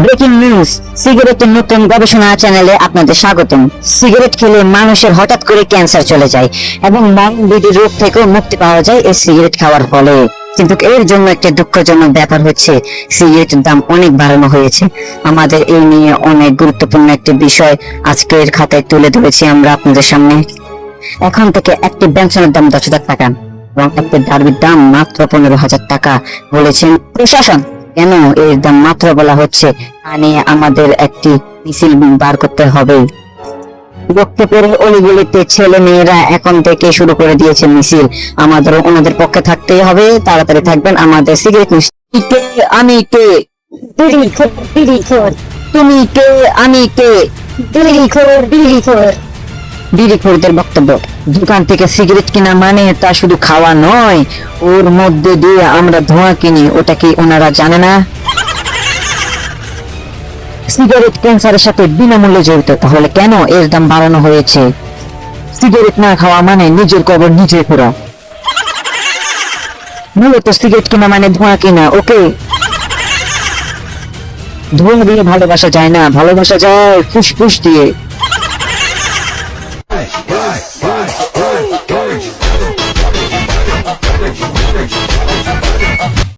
Breaking news, সিগারেটের নতুন গবেষণা চ্যানেলে আপনাদের স্বাগতম। সিগারেট খেলে মানুষের হঠাৎ করে ক্যান্সার চলে যায় এবং মৃত্যু রোগ থেকেও মুক্তি পাওয়া যায় এই সিগারেট খাওয়ার ফলে। কিন্তু এর জন্য একটা দুঃখজনক ব্যাপার হচ্ছে সিগারেটের দাম অনেক বাড়ানো হয়েছে। আমাদের এই নিয়ে অনেক গুরুত্বপূর্ণ একটি বিষয় আজকের খাতায় তুলে ধরেছি আমরা আপনাদের সামনে। এখন থেকে একটি বেনসনের দাম 10,000 টাকা এবং একটি ডার্বির দাম মাত্র 15,000 টাকা বলেছেন প্রশাসন। কেন এর দাম মাত্র বলা হচ্ছে তা নিয়ে আমাদের একটি মিছিল বার করতে হবে। লক্ষ্মীপুরের অলিগলিতে ছেলে মেয়েরা এখন থেকে শুরু করে দিয়েছে মিছিল। আমাদেরও ওনাদের পক্ষে থাকতেই হবে। তাড়াতাড়ি থাকবেন। আমাদের সিগারেট আমি কে, তুমি কে, আমি কে, বিড়িখোরদের বক্তব্য, দোকান থেকে সিগারেট কিনা মানে তা শুধু খাওয়া নয়, ওর মধ্যে দিয়ে আমরা ধোঁয়া কিনি। ওটা কি ওনারা জানে না? সিগারেট ক্যান্সারের সাথে বিনামূল্যে জড়িত, তাহলে কেন এর দাম বাড়ানো হয়েছে? সিগারেট না খাওয়া মানে নিজের কবর নিজে খোঁড়া। মূলত সিগারেট কিনা মানে ধোঁয়া কিনা। ওকে, ধোঁয়া দিয়ে ভালোবাসা যায় না, ভালোবাসা যায় ফুসফুস দিয়ে।